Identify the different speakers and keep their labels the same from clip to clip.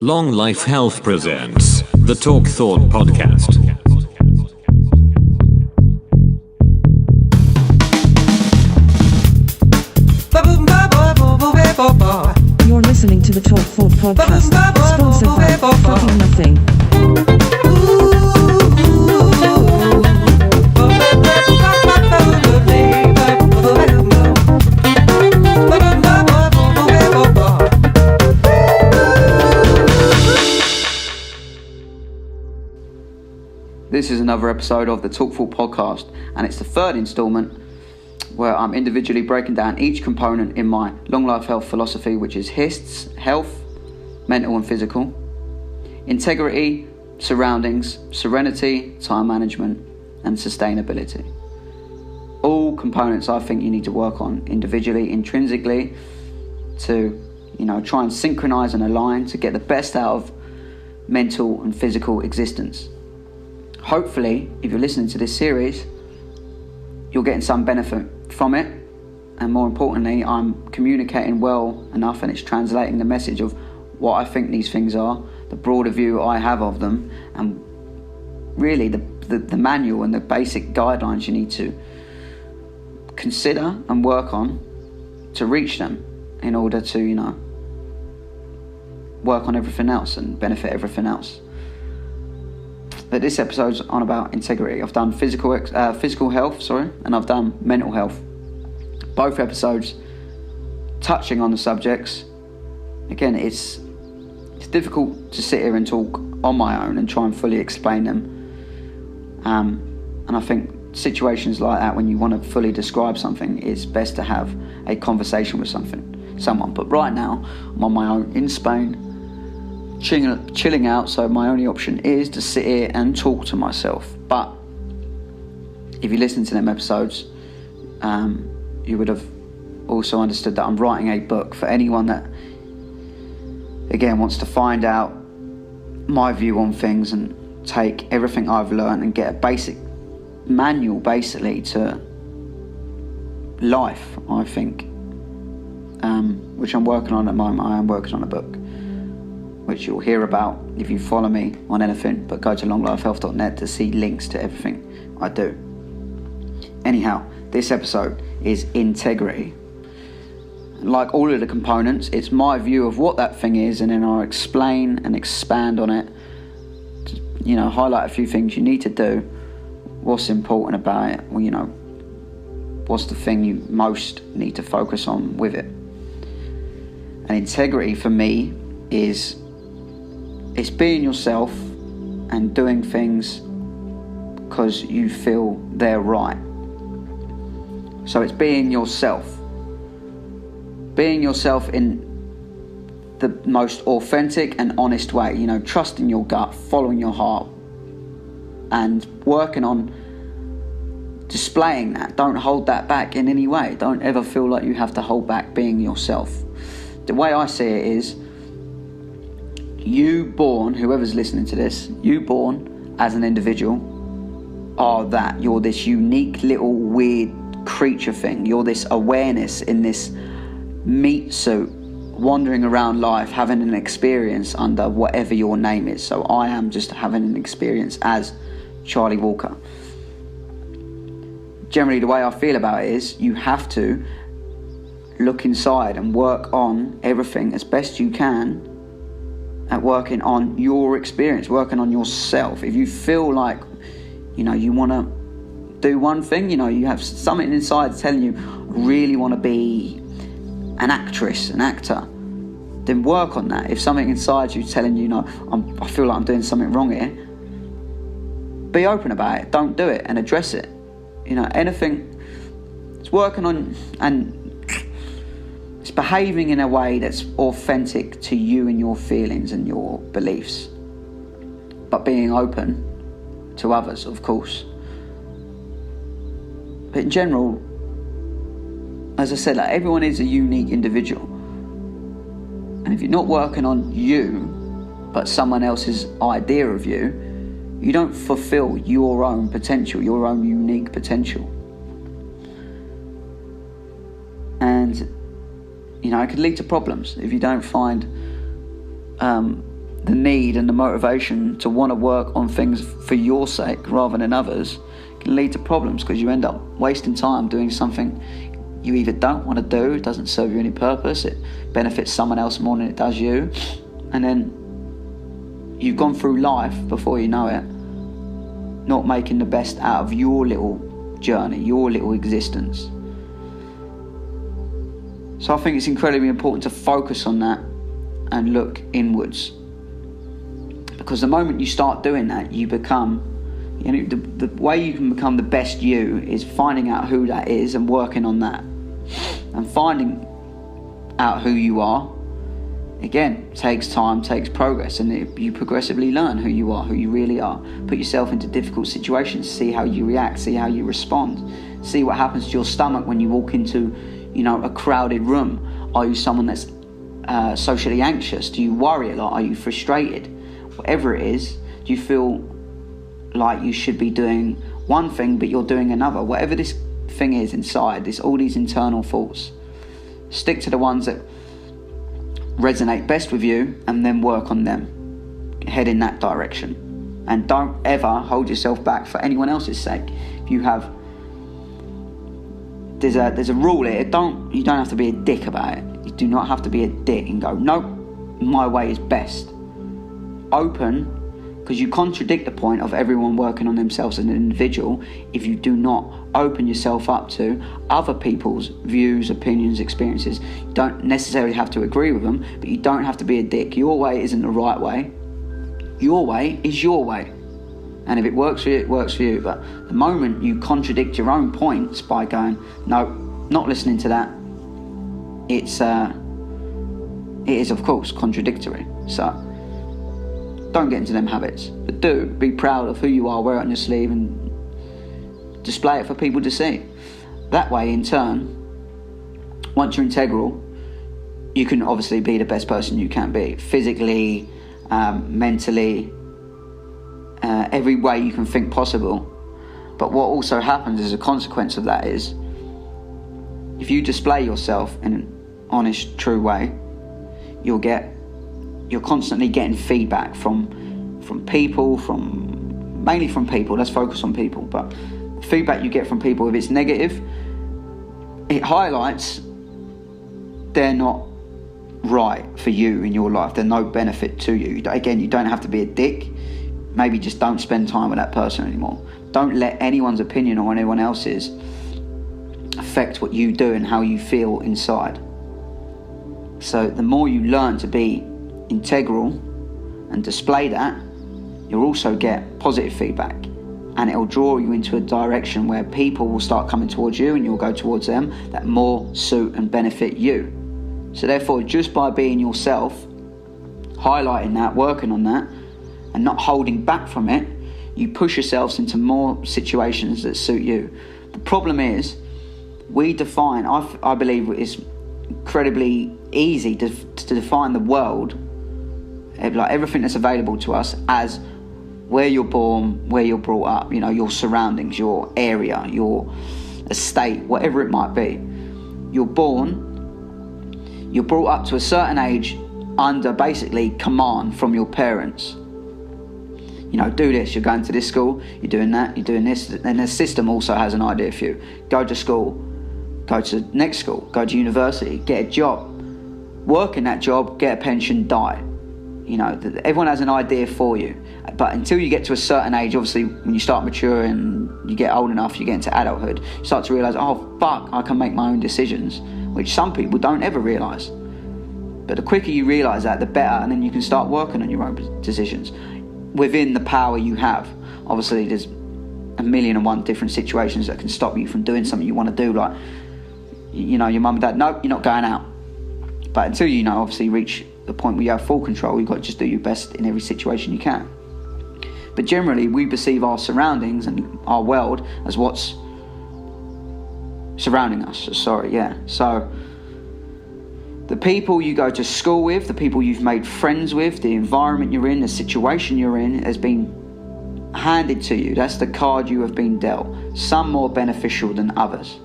Speaker 1: Long Life Health presents the Talk Thought Podcast.
Speaker 2: You're listening to the Talk Thought Podcast, sponsored by fucking nothing.
Speaker 3: This is another episode of the Talk Thought Podcast, and it's the third instalment where I'm individually breaking down each component in my long life health philosophy, which is HISTs, health, mental and physical, integrity, surroundings, serenity, time management, and sustainability. All components I think you need to work on individually, intrinsically, to try and synchronize and align to get the best out of mental and physical existence. Hopefully, if you're listening to this series, you're getting some benefit from it, and more importantly, I'm communicating well enough and it's translating the message of what I think these things are, the broader view I have of them, and really the manual and the basic guidelines you need to consider and work on to reach them in order to, work on everything else and benefit everything else. But this episode's on about integrity. I've done physical health, and I've done mental health. Both episodes touching on the subjects. Again, it's difficult to sit here and talk on my own and try and fully explain them. And I think situations like that, when you want to fully describe something, it's best to have a conversation with someone. But right now, I'm on my own in Spain, chilling out, so my only option is to sit here and talk to myself. But if you listen to them episodes, you would have also understood that I'm writing a book for anyone that, again, wants to find out my view on things and take everything I've learned and get a basic manual, basically, to life, I think, which I'm working on at the moment. I am working on a book, which you'll hear about if you follow me on anything, but go to longlifehealth.net to see links to everything I do. Anyhow, this episode is integrity. Like all of the components, it's my view of what that thing is, and then I'll explain and expand on it, to, highlight a few things you need to do, what's important about it, what's the thing you most need to focus on with it. And integrity for me is it's being yourself and doing things because you feel they're right. So it's being yourself in the most authentic and honest way, trusting your gut, following your heart, and working on displaying that. Don't hold that back in any way. Don't ever feel like you have to hold back being yourself. The way I see it is, whoever's listening to this, you born as an individual are that. You're this unique little weird creature thing. You're this awareness in this meat suit, wandering around life, having an experience under whatever your name is. So I am just having an experience as Charlie Walker. Generally, the way I feel about it is you have to look inside and work on everything as best you can at working on your experience, working on yourself. If you feel like, you want to do one thing, you have something inside telling you, really want to be an actress, an actor, then work on that. If something inside you telling you, I feel like I'm doing something wrong here, be open about it. Don't do it and address it. Anything, it's working on and it's behaving in a way that's authentic to you and your feelings and your beliefs, but being open to others, of course. But in general, as I said, everyone is a unique individual. And if you're not working on you, but someone else's idea of you, you don't fulfill your own potential, your own unique potential. And it could lead to problems if you don't find the need and the motivation to want to work on things for your sake rather than others can lead to problems, because you end up wasting time doing something you either don't want to do, it doesn't serve you any purpose, it benefits someone else more than it does you, and then you've gone through life before you know it not making the best out of your little journey, your little existence. So I think it's incredibly important to focus on that and look inwards, because the moment you start doing that, you become, the way you can become the best you is finding out who that is and working on that. And finding out who you are, again, takes time, takes progress, and you progressively learn who you are, who you really are. Put yourself into difficult situations, see how you react, see how you respond, see what happens to your stomach when you walk into, a crowded room. Are you someone that's socially anxious? Do you worry a lot? Are you frustrated? Whatever it is, do you feel like you should be doing one thing but you're doing another? Whatever this thing is inside, all these internal thoughts, stick to the ones that resonate best with you and then work on them. Head in that direction, and don't ever hold yourself back for anyone else's sake. If you have, there's a rule here. You don't have to be a dick about it. You do not have to be a dick and go, nope, my way is best. Open, because you contradict the point of everyone working on themselves as an individual if you do not open yourself up to other people's views, opinions, experiences. You don't necessarily have to agree with them, but you don't have to be a dick. Your way isn't the right way. Your way is your way. And if it works for you, it works for you. But the moment you contradict your own points by going, no, not listening to that, it is of course contradictory. So don't get into them habits, but do be proud of who you are, wear it on your sleeve and display it for people to see. That way, in turn, once you're integral, you can obviously be the best person you can be, physically, mentally, every way you can think possible. But what also happens as a consequence of that is, if you display yourself in an honest, true way, you're constantly getting feedback from people, mainly from people. Let's focus on people. But the feedback you get from people, if it's negative, it highlights they're not right for you in your life. They're no benefit to you. Again, you don't have to be a dick. Maybe just don't spend time with that person anymore. Don't let anyone's opinion or anyone else's affect what you do and how you feel inside. So the more you learn to be integral and display that, you'll also get positive feedback, and it'll draw you into a direction where people will start coming towards you and you'll go towards them that more suit and benefit you. So therefore, just by being yourself, highlighting that, working on that, and not holding back from it, you push yourselves into more situations that suit you. The problem is, we define, I believe it's incredibly easy to define the world, like everything that's available to us, as where you're born, where you're brought up, your surroundings, your area, your estate, whatever it might be. You're born, you're brought up to a certain age under basically command from your parents. Do this, you're going to this school, you're doing that, you're doing this, and the system also has an idea for you. Go to school, go to the next school, go to university, get a job, work in that job, get a pension, die. Everyone has an idea for you. But until you get to a certain age, obviously, when you start maturing, you get old enough, you get into adulthood, you start to realise, oh, fuck, I can make my own decisions, which some people don't ever realise. But the quicker you realise that, the better, and then you can start working on your own decisions within the power you have. Obviously, there's a million and one different situations that can stop you from doing something you want to do, like, your mum and dad, no, you're not going out. But until you obviously reach the point where you have full control, you've got to just do your best in every situation you can. But generally, we perceive our surroundings and our world as what's surrounding us. So the people you go to school with, the people you've made friends with, the environment you're in, the situation you're in has been handed to you. That's the card you have been dealt. Some more beneficial than others.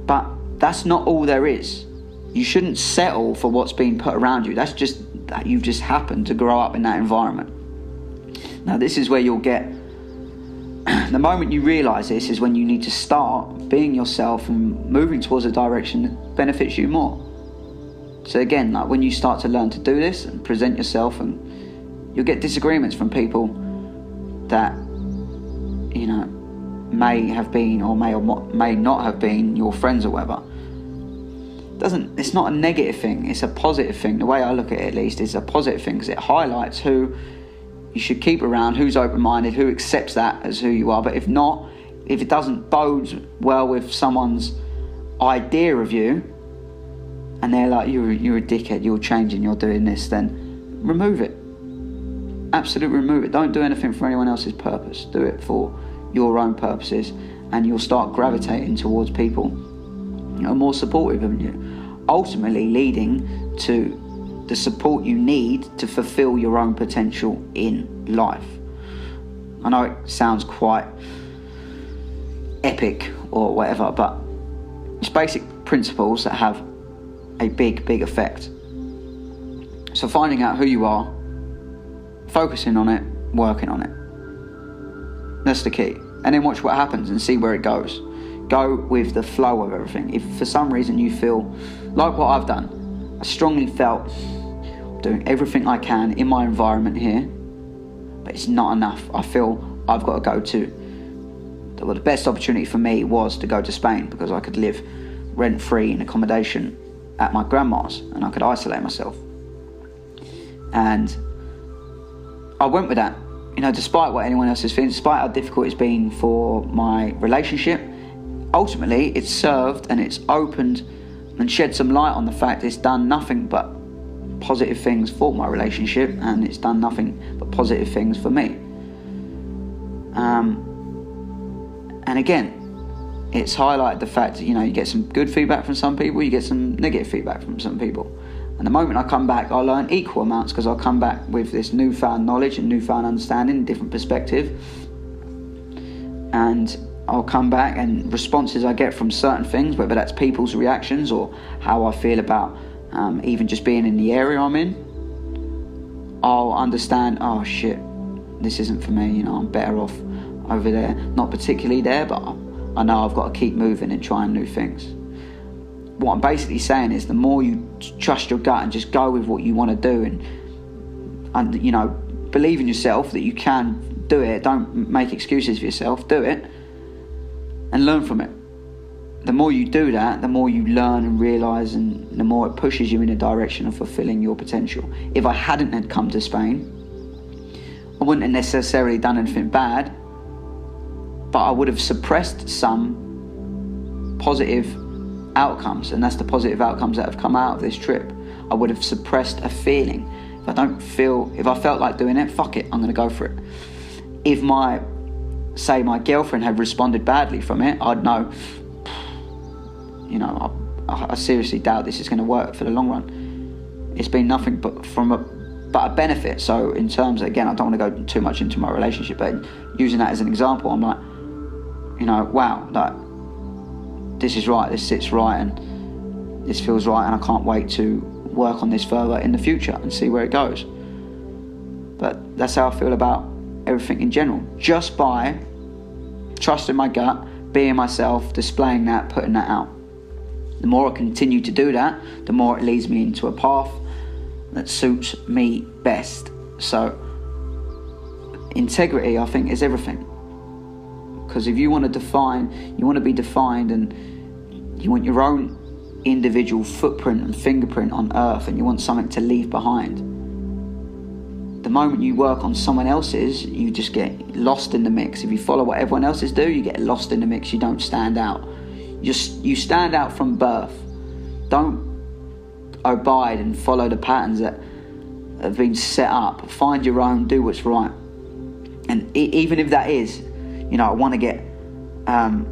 Speaker 3: But that's not all there is. You shouldn't settle for what's being put around you. That's just that you've just happened to grow up in that environment. Now, this is where you'll get, the moment you realise this is when you need to start being yourself and moving towards a direction that benefits you more. So again, like when you start to learn to do this and present yourself, and you'll get disagreements from people that, you know, may have been or may not have been your friends or whatever. It's not a negative thing, it's a positive thing. The way I look at it, at least, is a positive thing, because it highlights who you should keep around, who's open-minded, who accepts that as who you are. But if not, if it doesn't bode well with someone's idea of you, and they're like, you're a dickhead, you're changing, you're doing this, then remove it. Absolutely remove it. Don't do anything for anyone else's purpose. Do it for your own purposes, and you'll start gravitating towards people who are more supportive of you, ultimately leading to the support you need to fulfill your own potential in life. I know it sounds quite epic or whatever, but it's basic principles that have a big effect. So finding out who you are, focusing on it, working on it, that's the key. And then watch what happens and see where it goes. Go with the flow of everything. If for some reason you feel like what I've done, I strongly felt doing everything I can in my environment here, but it's not enough. I feel I've got to go to, well, the best opportunity for me was to go to Spain, because I could live rent-free in accommodation at my grandma's and I could isolate myself. And I went with that, you know, despite what anyone else is feeling, despite how difficult it's been for my relationship. Ultimately, it's served and it's opened and shed some light on the fact it's done nothing but positive things for my relationship, and it's done nothing but positive things for me. And again, it's highlighted the fact that, you know, you get some good feedback from some people, you get some negative feedback from some people. And the moment I come back, I learn equal amounts, because I'll come back with this newfound knowledge and newfound understanding, different perspective. And I'll come back, and responses I get from certain things, whether that's people's reactions or how I feel about even just being in the area I'm in, I'll understand, oh shit, this isn't for me, you know, I'm better off over there. Not particularly there, but I know I've got to keep moving and trying new things. What I'm basically saying is, the more you trust your gut and just go with what you want to do, and you know, believe in yourself that you can do it, don't make excuses for yourself, do it and learn from it. The more you do that, the more you learn and realise, and the more it pushes you in a direction of fulfilling your potential. If I hadn't had come to Spain, I wouldn't have necessarily done anything bad, but I would have suppressed some positive outcomes, and that's the positive outcomes that have come out of this trip. I would have suppressed a feeling. If I felt like doing it, fuck it, I'm going to go for it. If my girlfriend had responded badly from it, I'd know, you know, I seriously doubt this is going to work for the long run. It's been nothing but a benefit. So in terms, again, I don't want to go too much into my relationship, but using that as an example, I'm like, you know, wow, like, this is right, this sits right, and this feels right, and I can't wait to work on this further in the future and see where it goes. But that's how I feel about everything in general, just by trusting my gut, being myself, displaying that, putting that out. The more I continue to do that, the more it leads me into a path that suits me best. So integrity, I think, is everything. Because if you want to be defined, and you want your own individual footprint and fingerprint on earth, and you want something to leave behind, the moment you work on someone else's, you just get lost in the mix. If you follow what everyone else is doing, you get lost in the mix. You don't stand out. You stand out from birth. Don't abide and follow the patterns that have been set up. Find your own, do what's right. And even if that is, you know, I want to get a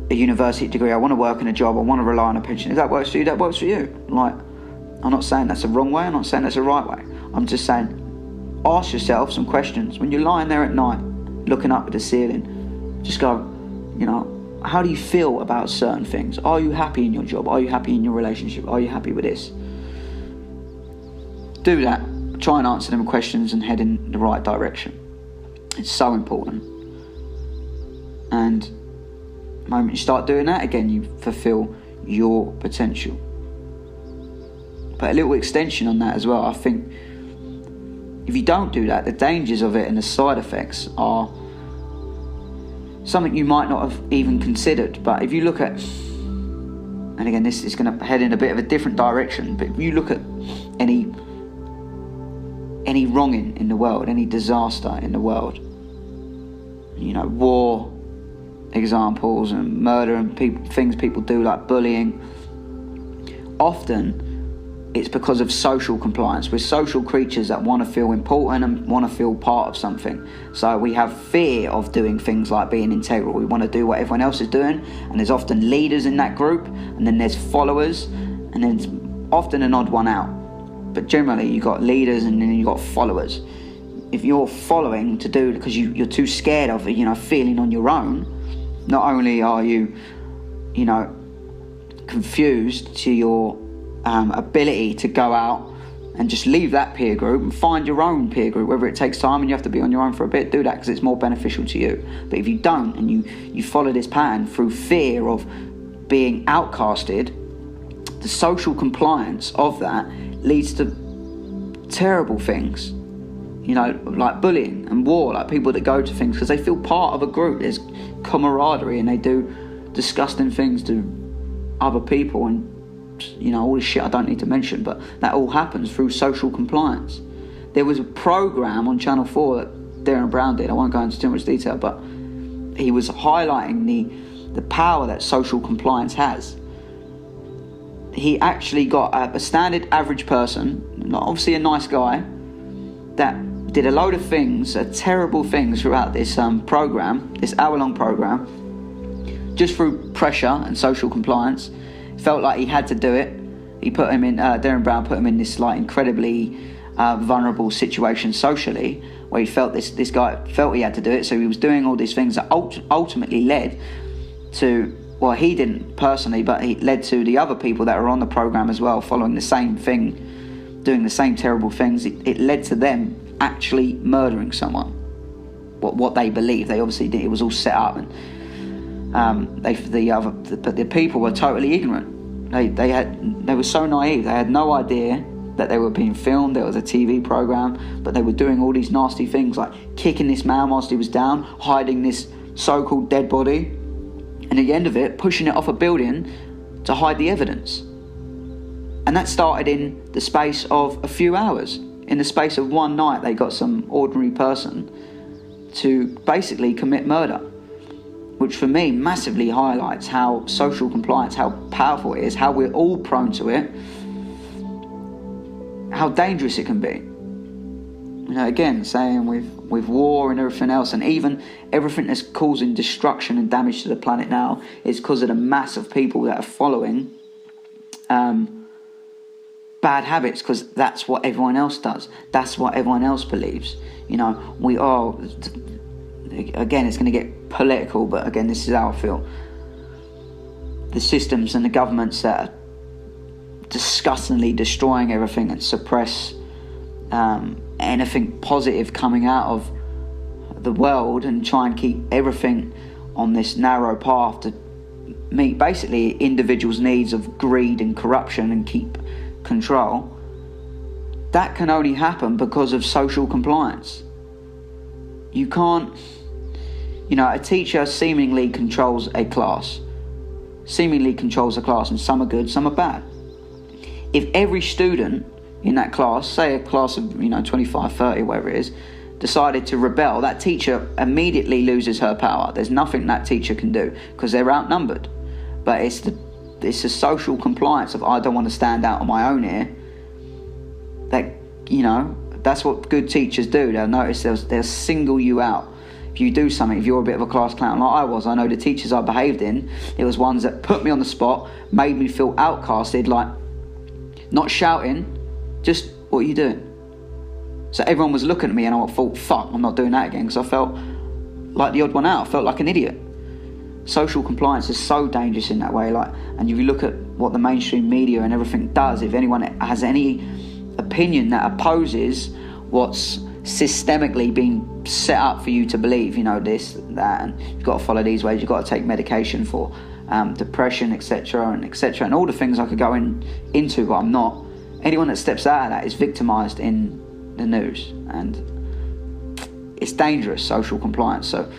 Speaker 3: university degree, I want to work in a job, I want to rely on a pension. If that works for you, that works for you. Like, I'm not saying that's the wrong way, I'm not saying that's the right way. I'm just saying, ask yourself some questions. When you're lying there at night, looking up at the ceiling, just go, you know, how do you feel about certain things? Are you happy in your job? Are you happy in your relationship? Are you happy with this? Do that. Try and answer them questions and head in the right direction. It's so important. And the moment you start doing that, again, you fulfill your potential. But a little extension on that as well, I think if you don't do that, the dangers of it and the side effects are something you might not have even considered. But if you look at, and again, this is going to head in a bit of a different direction, but if you look at any wronging in the world, any disaster in the world, war examples and murder and things people do, like bullying, often it's because of social compliance. We're social creatures that want to feel important and want to feel part of something. So we have fear of doing things like being integral. We want to do what everyone else is doing, and there's often leaders in that group, and then there's followers, and then it's often an odd one out. But generally you've got leaders and then you've got followers. If you're following to do it because you're too scared of it, feeling on your own, not only are you, confused to your ability to go out and just leave that peer group and find your own peer group, whether it takes time and you have to be on your own for a bit, do that because it's more beneficial to you. But if you don't and you follow this pattern through fear of being outcasted, the social compliance of that leads to terrible things, like bullying and war, like people that go to things because they feel part of a group. There's camaraderie and they do disgusting things to other people and all this shit I don't need to mention, but that all happens through social compliance. There was a program on Channel 4 that Darren Brown did. I won't go into too much detail, but he was highlighting the power that social compliance has. He actually got a standard average person, obviously a nice guy, that did a load of things, terrible things throughout this program, this hour-long program, just through pressure and social compliance. Felt like he had to do it. He put him in, Darren Brown put him in this incredibly vulnerable situation socially, where he felt this guy felt he had to do it, so he was doing all these things that ultimately led to, well, he didn't personally, but it led to the other people that were on the program as well, following the same thing, doing the same terrible things. It led to them actually murdering someone. What they believed, they obviously did. It was all set up, and the people were totally ignorant. They were so naive. They had no idea that they were being filmed. There was a TV program, but they were doing all these nasty things, like kicking this man whilst he was down, hiding this so-called dead body, and at the end of it, pushing it off a building to hide the evidence. And that started in the space of a few hours. In the space of one night, they got some ordinary person to basically commit murder, which for me massively highlights how social compliance, how powerful it is, how we're all prone to it, how dangerous it can be. Again, saying with war and everything else, and even everything that's causing destruction and damage to the planet now is because of the mass of people that are following bad habits, because that's what everyone else does. That's what everyone else believes. We are, again, it's going to get political, but again, this is how I feel. The systems and the governments that are disgustingly destroying everything and suppress anything positive coming out of the world, and try and keep everything on this narrow path to meet basically individuals' needs of greed and corruption and keep control. That can only happen because of social compliance. You can't, a teacher seemingly controls a class, and some are good, some are bad. If every student in that class, say a class of 25, 30, whatever it is, decided to rebel, that teacher immediately loses her power. There's nothing that teacher can do because they're outnumbered. But it's the social compliance of, I don't want to stand out on my own here. That, that's what good teachers do. They'll notice they'll single you out. If you do something, if you're a bit of a class clown like I was, I know the teachers I behaved in, it was ones that put me on the spot, made me feel outcasted, like not shouting, just, what are you doing? So everyone was looking at me and I thought, fuck, I'm not doing that again, because I felt like the odd one out. I felt like an idiot. social compliance is so dangerous in that way. And if you look at what the mainstream media and everything does, if anyone has any opinion that opposes what's systemically being set up for you to believe, this, that, and you've got to follow these ways, you've got to take medication for depression, etc., and all the things I could go into, but I'm not. Anyone that steps out of that is victimized in the news, and it's dangerous, social compliance. So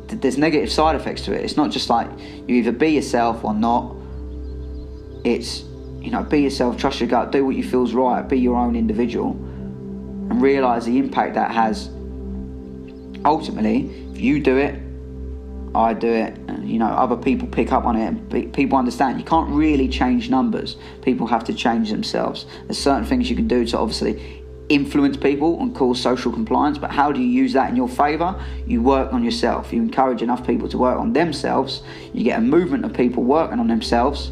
Speaker 3: there's negative side effects to it. It's not just like you either be yourself or not. It's, be yourself, trust your gut, do what you feel's right, be your own individual, and realise the impact that has. Ultimately, if you do it, I do it, and other people pick up on it, and people understand. You can't really change numbers. People have to change themselves. There's certain things you can do to obviously influence people and cause social compliance, but how do you use that in your favour? You work on yourself. You encourage enough people to work on themselves. You get a movement of people working on themselves,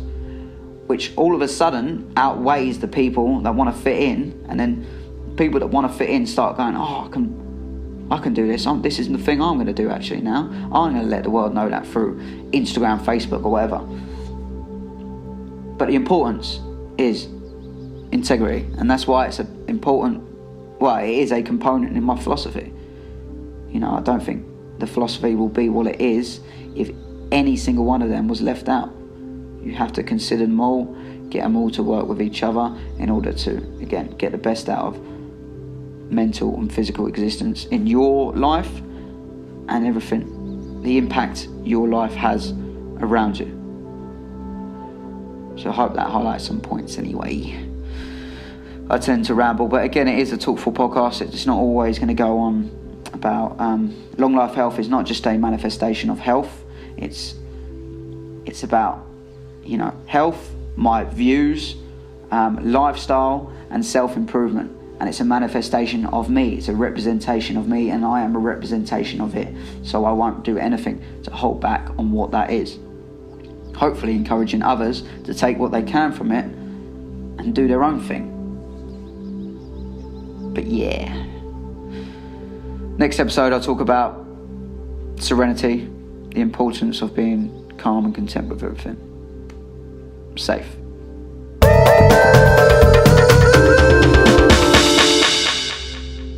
Speaker 3: which all of a sudden outweighs the people that want to fit in, and then people that want to fit in start going, I can do this. This is the thing I'm going to do actually now. I'm going to let the world know that through Instagram, Facebook, or whatever. But the importance is integrity, and that's why it's it is a component in my philosophy. I don't think the philosophy will be what it is if any single one of them was left out. You have to consider them all, get them all to work with each other in order to, again, get the best out of mental and physical existence in your life and everything, the impact your life has around you. So I hope that highlights some points anyway. I tend to ramble, but again, it is a talkful podcast. It's not always going to go on about long life health. Is not just a manifestation of health. It's about health, my views, lifestyle, and self-improvement. And it's a manifestation of me. It's a representation of me, and I am a representation of it. So I won't do anything to hold back on what that is. Hopefully encouraging others to take what they can from it and do their own thing. But yeah. Next episode, I'll talk about serenity, the importance of being calm and content with everything. Safe.